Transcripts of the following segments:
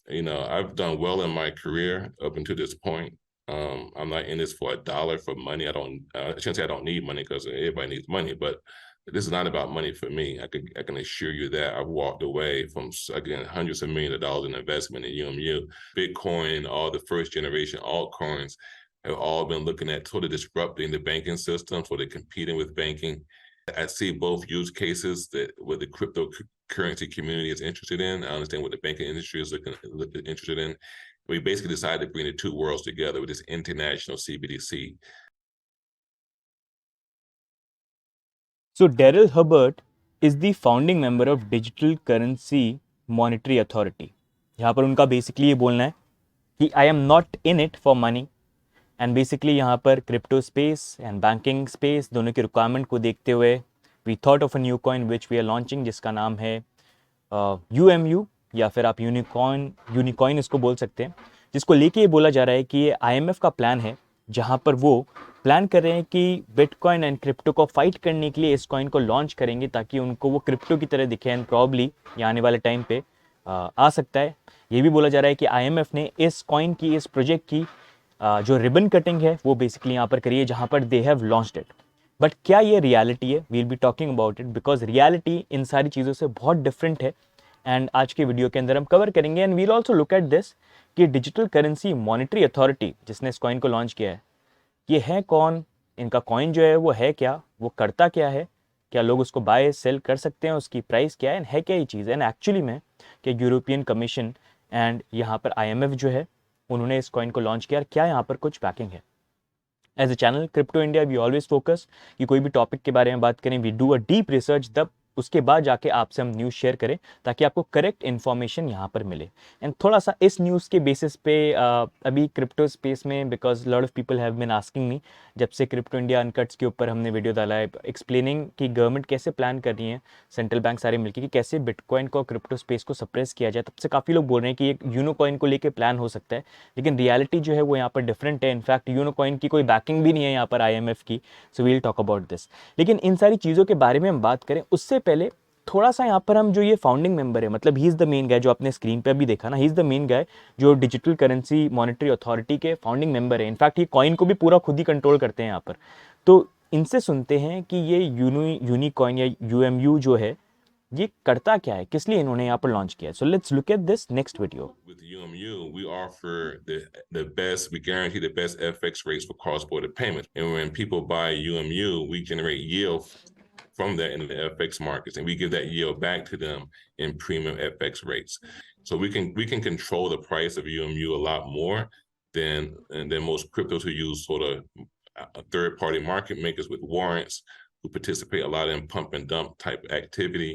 I've done well in my career up until this point. I'm not in this for a dollar for money. I shouldn't say I don't need money because everybody needs money, but this is not about money for me. I can assure you that I've walked away from, again, hundreds of millions of dollars in investment in UMU. Bitcoin, all the first generation altcoins have all been looking at sort of disrupting the banking system, sort of competing with banking. I see both use cases that what the cryptocurrency community is interested in. I understand what the banking industry is interested in. We basically decided to bring the two worlds together with this international CBDC. So Daryl Herbert is the founding member of Digital Currency Monetary Authority. यहाँ पर उनका basically ये बोलना है कि I am not in it for money and basically यहाँ पर crypto space and banking space दोनों की रिक्वायरमेंट को देखते हुए we thought of a new coin which we are launching जिसका नाम है UMU या फिर आप यूनिकॉइन इसको बोल सकते हैं, जिसको लेके ये बोला जा रहा है कि ये IMF का प्लान है जहाँ पर वो प्लान कर रहे हैं कि बिटकॉइन एंड क्रिप्टो को फाइट करने के लिए इस कॉइन को लॉन्च करेंगे ताकि उनको वो क्रिप्टो की तरह दिखे एंड प्रॉब्ली ये आने वाले टाइम पे आ सकता है। ये भी बोला जा रहा है कि IMF ने इस कॉइन की, इस प्रोजेक्ट की जो रिबन कटिंग है वो बेसिकली यहाँ पर करी है जहाँ पर they have launched it. But क्या ये रियलिटी है? We'll be talking about it because reality इन सारी चीज़ों से बहुत डिफरेंट है एंड आज के वीडियो के अंदर हम कवर करेंगे and we'll also look at this कि डिजिटल करेंसी मॉनेटरी अथॉरिटी जिसने इस कॉइन को लॉन्च किया है ये है कौन, इनका कॉइन जो है वो है क्या, वो करता क्या है, क्या लोग उसको बाय सेल कर सकते हैं, उसकी प्राइस क्या है क्या ये चीज़ है एंड एक्चुअली में कि यूरोपियन कमीशन एंड यहाँ पर IMF जो है उन्होंने इस कॉइन को लॉन्च किया, क्या यहाँ पर कुछ बैकिंग है। As a channel crypto India we always focus कि कोई भी टॉपिक के बारे में बात करें we do a deep research, तब उसके बाद जाके आपसे हम न्यूज़ शेयर करें ताकि आपको करेक्ट इन्फॉर्मेशन यहाँ पर मिले। एंड थोड़ा सा इस न्यूज़ के बेसिस पे अभी क्रिप्टो स्पेस में because lot of people have been asking me, जब से क्रिप्टो इंडिया अनकट्स के ऊपर हमने वीडियो डाला है एक्सप्लेनिंग कि गवर्नमेंट कैसे प्लान कर रही है, सेंट्रल बैंक सारे मिलकर कि कैसे बिटकॉइन को क्रिप्टो स्पेस को सप्रेस किया जाए, तब से काफ़ी लोग बोल रहे हैं कि एक यूनोकॉइन को लेकर प्लान हो सकता है, लेकिन रियलिटी जो है वो यहाँ पर डिफरेंट है। इनफैक्ट यूनोकॉइन की कोई बैकिंग भी नहीं है यहाँ पर IMF की। So we'll talk about this. लेकिन इन सारी चीज़ों के बारे में हम बात करें उससे पहले थोड़ा सा यहाँ पर हम जो ये फाउंडिंग मेंबर है, मतलब he is the main guy जो आपने स्क्रीन पे अभी देखा ना, he is the main guy जो डिजिटल करेंसी मॉनेटरी अथॉरिटी के फाउंडिंग मेंबर है। इनफैक्ट ये कॉइन को भी पूरा खुद ही कंट्रोल करते हैं यहाँ पर। तो इनसे सुनते हैं कि ये यूनिकॉइन या UMU जो है ये करता क्या है, किस लिए इन्होंने यहाँ पर लॉन्च किया है। So let's look at this next video. With UMU, we offer the best, we guarantee the best FX rates for cross-border payments. And when people buy UMU, we generate yield from that in the FX markets, and we give that yield back to them in premium FX rates. So we can control the price of UMU a lot more than most cryptos who use sort of third-party market makers with warrants who participate a lot in pump and dump type activity.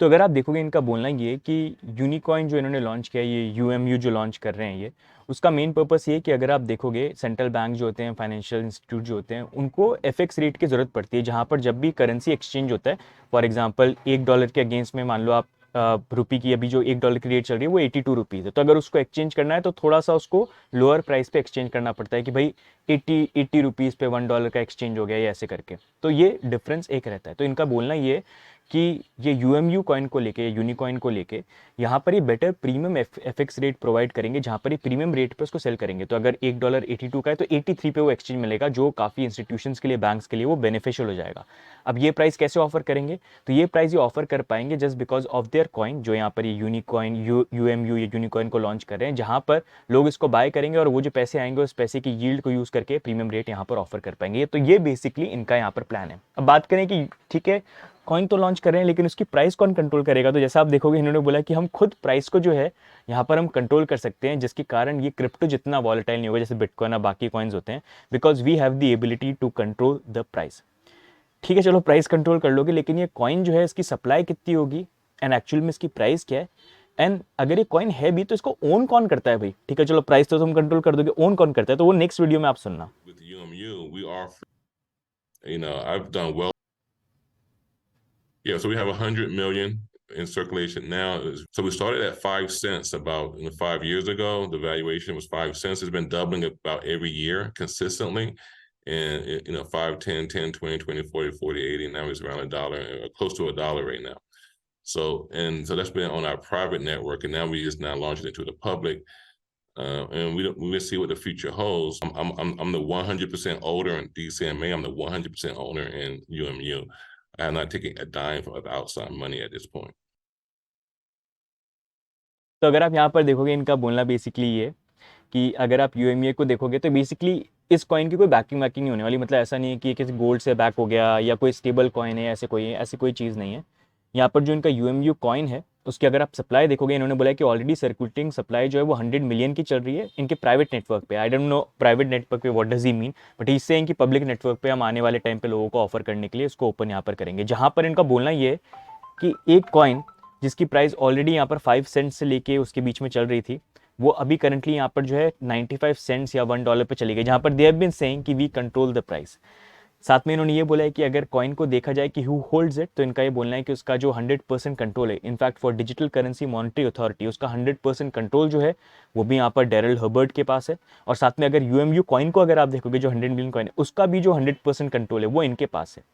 तो अगर आप देखोगे इनका बोलना ये कि Unicoin जो इन्होंने लॉन्च किया है, ये UMU जो लॉन्च कर रहे हैं, ये उसका मेन पर्पस ये कि अगर आप देखोगे सेंट्रल बैंक जो होते हैं, फाइनेंशियल इंस्टीट्यूट जो होते हैं, उनको FX रेट की ज़रूरत पड़ती है जहाँ पर जब भी करेंसी एक्सचेंज होता है। फॉर एग्जांपल $1 के अगेंस्ट में मान लो आप रुपी की अभी जो $1 की रेट चल रही है वो 82 रुपीज़ है, तो अगर उसको एक्सचेंज करना है तो थोड़ा सा उसको लोअर प्राइस पे एक्सचेंज करना पड़ता है कि भाई 80 रुपीज़ पे $1 का एक्सचेंज हो गया या ऐसे करके, तो ये डिफरेंस एक रहता है। तो इनका बोलना ये कि ये UMU कॉइन को लेके, यूनिकॉइन को लेके यहाँ पर ये better premium FX rate provide करेंगे जहाँ पर ये प्रीमियम रेट पे उसको सेल करेंगे। तो अगर $1 82 का है तो 83 पे वो एक्सचेंज मिलेगा, जो काफ़ी इंस्टीट्यूशंस के लिए, बैंक्स के लिए वो बेनिफिशियल हो जाएगा। अब ये प्राइस कैसे ऑफर करेंगे? तो ये प्राइस ये ऑफर कर पाएंगे just because of their coin, जो यहाँ पर ये यूनिकॉइन UMU या यूनिकॉइन को लॉन्च कर रहे हैं, जहाँ पर लोग इसको बाय करेंगे और वो जो पैसे आएंगे उस पैसे की यील्ड को यूज़ करके प्रीमियम रेट यहाँ पर ऑफर कर पाएंगे। तो ये बेसिकली इनका यहाँ पर प्लान है। अब बात करें कि ठीक है कॉइन तो लॉन्च कर रहे हैं लेकिन उसकी प्राइस कौन कंट्रोल करेगा, तो जैसा आप देखोगे इन्होंने बोला कि हम खुद प्राइस को जो है यहाँ पर हम कंट्रोल कर सकते हैं, जिसके कारण ये क्रिप्टो जितना वॉलेटाइल नहीं होगा जैसे बिटकॉइन और बाकी कॉइन्स होते हैं, because we have the ability to control the price. ठीक है चलो प्राइस कंट्रोल कर लोगे, लेकिन ये कॉइन जो है इसकी सप्लाई कितनी होगी एंड एक्चुअल में इसकी प्राइस क्या है, एंड अगर ये कॉइन है भी तो इसको ओन कौन करता है भाई। ठीक है चलो प्राइस तो तुम कंट्रोल कर दोगे, ओन कौन करता है तो वो नेक्स्ट वीडियो में आप सुनना। With UMU, we offer, I've done well. Yeah, so we have 100 million in circulation now. So we started at 5 cents about 5 years ago. The valuation was 5 cents. It's been doubling about every year consistently. And, 5, 10, 10, 20, 20, 40, 40, 80. Now it's around $1, close to $1 right now. So that's been on our private network, and now we just now launched it into the public. And we'll see what the future holds. I'm the 100% owner in DCMA. I'm the 100% owner in UMU. I am not taking a dime of outside money at this point. तो अगर आप यहाँ पर देखोगे इनका बोलना basically ये कि अगर आप यूएमए को देखोगे तो बेसिकली इस कॉइन की कोई बैकिंग नहीं होने वाली, मतलब ऐसा नहीं है कि किसी गोल्ड से बैक हो गया या कोई स्टेबल कॉइन है, ऐसी कोई चीज़ नहीं है। यहाँ पर जो इनका यूएमयू कॉइन है उसकी अगर आप सप्लाई देखोगे, इन्होंने बोला है कि ऑलरेडी सर्कुलेटिंग सप्लाई जो है वो 100 मिलियन की चल रही है इनके प्राइवेट नेटवर्क पे। I don't know private network पे what does he mean, but इससे इनकी पब्लिक नेटवर्क पे हम आने वाले टाइम पे लोगों को ऑफर करने के लिए इसको ओपन यहाँ पर करेंगे। जहाँ पर इनका बोलना ये है कि एक कॉइन जिसकी प्राइस ऑलरेडी यहाँ पर 5 सेंट से लेके उसके बीच में चल रही थी, वो अभी करंटली यहाँ पर जो है 95 सेंट्स या $1 पे चली गई, जहाँ पर दे हैव बीन सेइंग कि वी कंट्रोल द प्राइस। साथ में इन्होंने ये बोला है कि अगर कॉइन को देखा जाए कि हु होल्ड्स इट, तो इनका ये बोलना है कि उसका जो 100% कंट्रोल है, in fact for digital currency monetary authority, उसका 100% कंट्रोल जो है वो भी यहाँ पर डेरिल हर्बर्ट के पास है। और साथ में अगर यूएमयू कॉइन को अगर आप देखोगे जो 100 मिलियन कॉइन है, उसका भी जो 100% कंट्रोल है वो इनके पास है।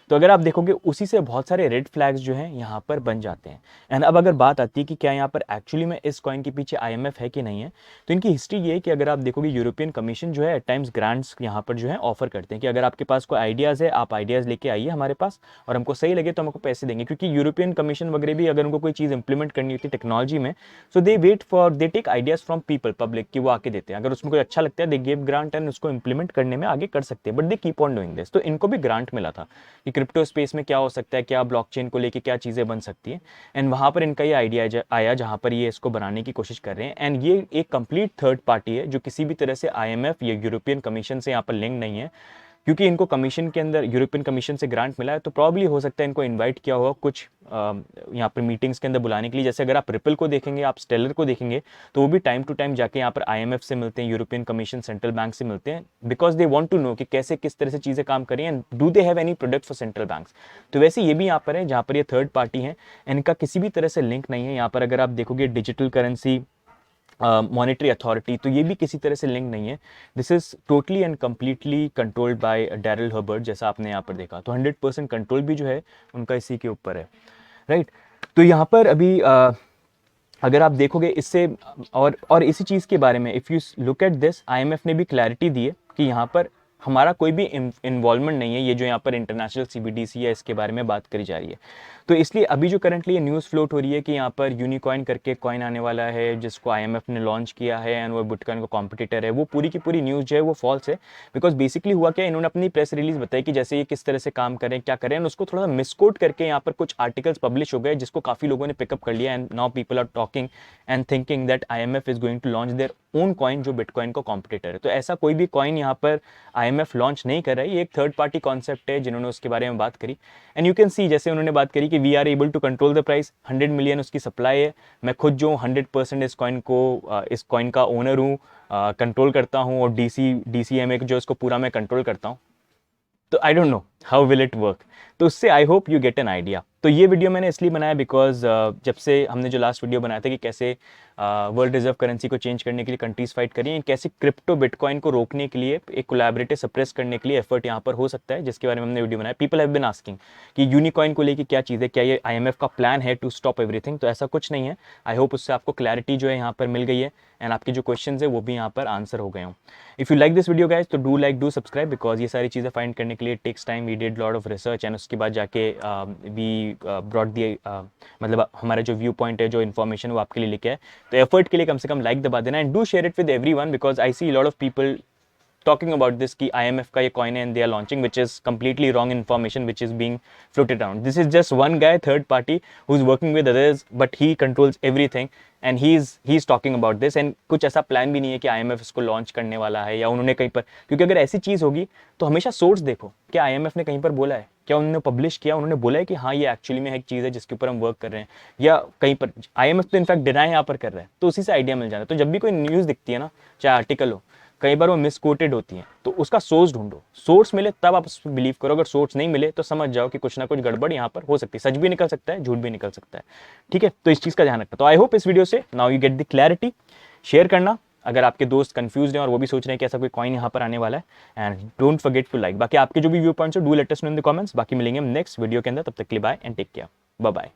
तो अगर आप देखोगे उसी से बहुत सारे रेड फ्लैग्स जो हैं यहाँ पर बन जाते हैं। एंड अब अगर बात आती है कि क्या यहाँ पर एक्चुअली में इस कॉइन के पीछे आईएमएफ है कि नहीं है, तो इनकी हिस्ट्री ये है कि अगर आप देखोगे यूरोपियन कमीशन जो है एट टाइम्स ग्रांट्स यहाँ पर जो है ऑफर करते हैं कि अगर आपके पास कोई आइडियाज़ है, आप आइडियाज़ लेके आइए हमारे पास और हमको सही लगे तो हमको पैसे देंगे। क्योंकि यूरोपियन कमीशन वगैरह भी अगर उनको कोई चीज़ इंप्लीमेंट करनी होती है टेक्नोलॉजी में, so they take ideas from people, public, कि वो आके देते हैं। अगर उसमें कोई अच्छा लगता है दे गिव ग्रांट एंड उसको इंप्लीमेंट करने में आगे कर सकते हैं, but they keep on doing this. तो इनको भी ग्रांट मिला था कि क्रिप्टो स्पेस में क्या हो सकता है, क्या ब्लॉकचेन को लेके क्या चीज़ें बन सकती हैं। एंड वहाँ पर इनका ये आइडिया आया जहाँ पर ये इसको बनाने की कोशिश कर रहे हैं। एंड ये एक कंप्लीट थर्ड पार्टी है जो किसी भी तरह से आईएमएफ या यूरोपियन कमीशन से यहाँ पर लिंक नहीं है। क्योंकि इनको कमीशन के अंदर यूरोपियन कमीशन से ग्रांट मिला है, तो प्रॉब्ली हो सकता है इनको इनवाइट किया होगा कुछ यहाँ पर मीटिंग्स के अंदर बुलाने के लिए। जैसे अगर आप रिपल को देखेंगे, आप स्टेलर को देखेंगे, तो वो भी टाइम टू टाइम जाके यहाँ पर आईएमएफ से मिलते हैं, यूरोपियन कमीशन, सेंट्रल बैंक से मिलते हैं, because they want to know कि कैसे किस तरह से चीज़ें काम करें and do they have any product for central banks. तो वैसे ये भी यहाँ पर है जहाँ पर ये थर्ड पार्टी है, इनका किसी भी तरह से लिंक नहीं है। यहाँ पर अगर आप देखोगे डिजिटल करेंसी मॉनेटरी अथॉरिटी, तो ये भी किसी तरह से लिंक नहीं है। This is totally and completely controlled by Daryl Herbert, जैसा आपने यहाँ पर देखा। तो 100% कंट्रोल भी जो है उनका इसी के ऊपर है, राइट। तो यहाँ पर अभी अगर आप देखोगे इससे और इसी चीज़ के बारे में, if you look at this, IMF ने भी क्लैरिटी दी है कि यहाँ पर हमारा कोई भी इन्वॉल्वमेंट नहीं है, ये जो यहाँ पर इंटरनेशनल सीबीडीसी है इसके बारे में बात करी जा रही है। तो इसलिए अभी जो करंटली ये न्यूज़ फ्लोट हो रही है कि यहाँ पर यूनिकॉइन करके कॉइन आने वाला है जिसको आईएमएफ ने लॉन्च किया है एंड वो बिटकॉइन का कॉम्पिटिटर है, वो पूरी की पूरी न्यूज़ जो है वो फॉल्स है। बिकॉज बेसिकली हुआ क्या, इन्होंने अपनी प्रेस रिलीज बताई कि जैसे ये किस तरह से काम करें, क्या करें, एंड उसको थोड़ा सा मिसकोट करके यहाँ पर कुछ आर्टिकल्स पब्लिश हो गए जिसको काफ़ी लोगों ने पिकअप कर लिया। And now people are talking and thinking that IMF is going to launch their own coin जो बिटकॉइन का कॉम्पिटिटर है। तो ऐसा कोई भी कॉइन यहाँ पर आईएमएफ लॉन्च नहीं कर रहा है, ये एक थर्ड पार्टी कॉन्सेप्ट है जिन्होंने उसके बारे में बात करी। एंड यू कैन सी, जैसे उन्होंने बात करी कि we are able to control the price, 100 million उसकी सप्लाई है, मैं खुद जो 100% इस कॉइन का ओनर हूँ, कंट्रोल करता हूँ, और डीसीएमए जो इसको पूरा मैं कंट्रोल करता हूँ। तो आई don't know how will it work. तो उससे I hope you get an idea. तो ये वीडियो मैंने इसलिए बनाया बिकॉज जब से हमने जो लास्ट वीडियो बनाया था कि कैसे वर्ल्ड रिजर्व करेंसी को चेंज करने के लिए कंट्रीज फाइट करी हैं, कैसे क्रिप्टो बिटकॉइन को रोकने के लिए, एक कोलैबोरेटिव सप्रेस करने के लिए एफर्ट यहाँ पर हो सकता है, जिसके बारे में हमने वीडियो बनाया। पीपल हैव बीन आस्किंग कि यूनिकॉइन को लेके क्या चीज़ है, क्या ये आईएमएफ का प्लान है टू स्टॉप एवरीथिंग। तो ऐसा कुछ नहीं है। आई होप उससे आपको क्लैरिटी जो है यहाँ पर मिल गई है एंड आपके जो क्वेश्चंस है वो भी यहाँ पर आंसर हो गए हों। If you like this video guys, तो डू सब्सक्राइब, बिकॉज ये सारी चीज़ें फाइंड करने के लिए takes time, we did lot of research and उसके बाद जाके वी ब्रॉट दी मतलब हमारा जो व्यू पॉइंट है, जो इन्फॉर्मेशन वो आपके लिए लेके आए। तो एफर्ट के लिए कम से कम लाइक दबा देना and do share it with everyone, because I see lot of people talking about this कि IMF का ये coin है and they are launching, which is completely wrong information which is being floated around. This is just one guy, third party, who's working with others, but he controls everything and he's talking about this, and कुछ ऐसा plan भी नहीं है कि IMF इसको launch करने वाला है या उन्होंने कहीं पर, क्योंकि अगर ऐसी चीज़ होगी तो हमेशा सोर्स देखो, क्या IMF ने कहीं पर बोला है, क्या उन्होंने पब्लिश किया, उन्होंने बोला है कि हाँ ये एक्चुअली में एक चीज़ है जिसके ऊपर हम वर्क कर रहे हैं, या कहीं पर IMF तो इनफैक्ट डिनाई यहाँ पर कर रहा है, तो उसी से आइडिया मिल जाता है। तो जब भी कोई न्यूज़ दिखती है ना, चाहे आर्टिकल हो, कई बार वो मिसकोटेड होती हैं, तो उसका सोर्स ढूंढो, सोर्स मिले तब आप उस पर बिलीव करो। अगर सोर्स नहीं मिले तो समझ जाओ कि कुछ ना कुछ गड़बड़ यहाँ पर हो सकती है, सच भी निकल सकता है, झूठ भी निकल सकता है, ठीक है। तो इस चीज़ का ध्यान रखना। तो आई होप इस वीडियो से now you get the clarity. Share करना अगर आपके दोस्त कंफ्यूज हैं और वो भी सोच रहे हैं कि ऐसा कोई कॉइन यहाँ पर आने वाला है, and don't forget to like. बाकी आपके जो भी व्यू पॉइंट्स हो do let us know in the comments. बाकी मिलेंगे हम नेक्स्ट वीडियो के अंदर, तब तक के लिए bye and take care, bye bye.